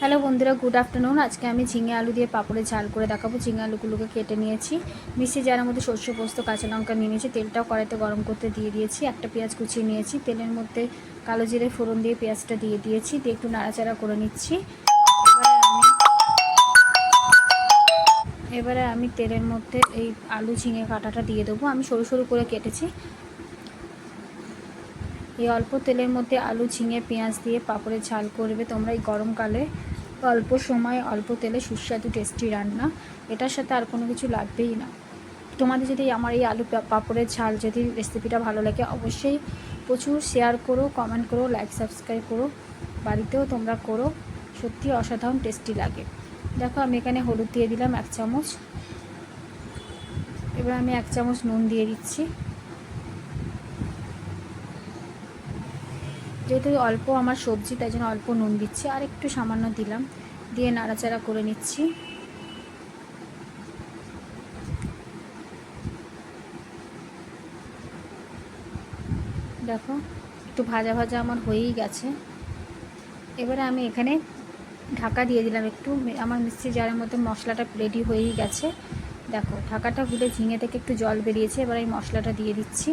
Hello বন্ধুরা, good afternoon. আজকে আমি ঝিঙে আলু দিয়ে পাপড়ের ঝাল করে দেখাবো। ঝিঙে আলুগুলোকে কেটে নিয়েছি, মিশিয়ে যার মধ্যে সর্ষে পোস্ত কাঁচা লঙ্কা নিয়ে নিয়েছি। তেলটাও কড়াইতে গরম করতে দিয়ে দিয়েছি। একটা পেঁয়াজ কুচিয়ে নিয়েছি, তেলের মধ্যে কালো জিরে ফোড়ন দিয়ে পেঁয়াজটা দিয়ে দিয়েছি, দিয়ে একটু নাড়াচাড়া করে নিচ্ছি। এবারে আমি তেলের মধ্যে এই আলু ঝিঙে কাটাটা দিয়ে দেবো। আমি সরু সরু করে কেটেছি। এই অল্প তেলের মধ্যে আলু ঝিঙে পেঁয়াজ দিয়ে পাপড়ের ঝাল করবে তোমরা এই গরমকালে। অল্প সময় অল্প তেলে সুস্বাদু টেস্টি রান্না, এটার সাথে আর কোনো কিছু লাগবেই না। তোমাদের যদি আমার এই আলু পাপড়ের ঝাল যদি রেসিপিটা ভালো লাগে, অবশ্যই প্রচুর শেয়ার করো, কমেন্ট করো, লাইক সাবস্ক্রাইব করো, বাড়িতেও তোমরা করো। সত্যি অসাধারণ টেস্টি লাগে। দেখো আমি এখানে হলুদ দিয়ে দিলাম 1 চামচ। এবার আমি 1 চামচ নুন দিয়ে দিচ্ছি। যেহেতু অল্প আমার সবজি, তাই জন্য অল্প নুন দিচ্ছি, আর একটু সামান্য দিলাম, দিয়ে নাড়াচাড়া করে নিচ্ছি। দেখো একটু ভাজা ভাজা আমার হয়েই গেছে। এবারে আমি এখানে ঢাকা দিয়ে দিলাম একটু। আমার মিক্সি জারের মধ্যে মশলাটা রেডি হয়েই গেছে। দেখো ঢাকাটা খুলে ঝিঙে থেকে একটু জল বেরিয়েছে। এবার এই মশলাটা দিয়ে দিচ্ছি,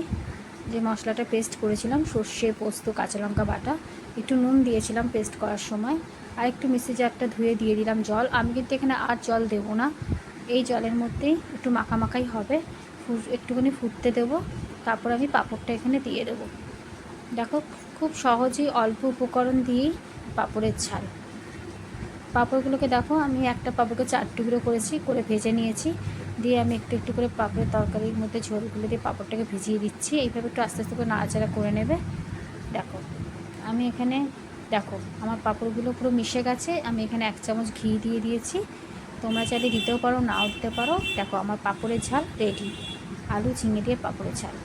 যে মশলাটা পেস্ট করেছিলাম, সর্ষে পোস্ত কাঁচা লঙ্কা বাটা, একটু নুন দিয়েছিলাম পেস্ট করার সময়, আর একটু মিক্সি জারটা ধুয়ে দিয়ে দিলাম জল। আমি কিন্তু এখানে আর জল দেবো না, এই জলের মধ্যেই একটু মাখামাখাই হবে। একটুখানি ফুটতে দেবো, তারপর আমি পাঁপড়টা এখানে দিয়ে দেবো। দেখো খুব সহজেই অল্প উপকরণ দিয়েই পাঁপড়ের ঝাল। পাঁপড়গুলোকে দেখো আমি একটা পাঁপড়কে 4 টুকরো করেছি, করে ভেজে নিয়েছি। দিয়ে আমি একটু একটু করে পাঁপড়ের তরকারির মধ্যে ঝোলগুলো দিয়ে পাঁপড়টাকে ভিজিয়ে দিচ্ছি। এইভাবে একটু আস্তে আস্তে করে নাড়াচাড়া করে নেবে। দেখো আমি এখানে, দেখো আমার পাঁপড়গুলো পুরো মিশে গেছে। আমি এখানে 1 চামচ ঘি দিয়ে দিয়েছি, তোমরা চাইলে দিতেও পারো, নাও দিতে পারো। দেখো আমার পাঁপড়ের ঝাল রেডি, আলু ঝিঙে দিয়ে পাঁপড়ের ঝাল।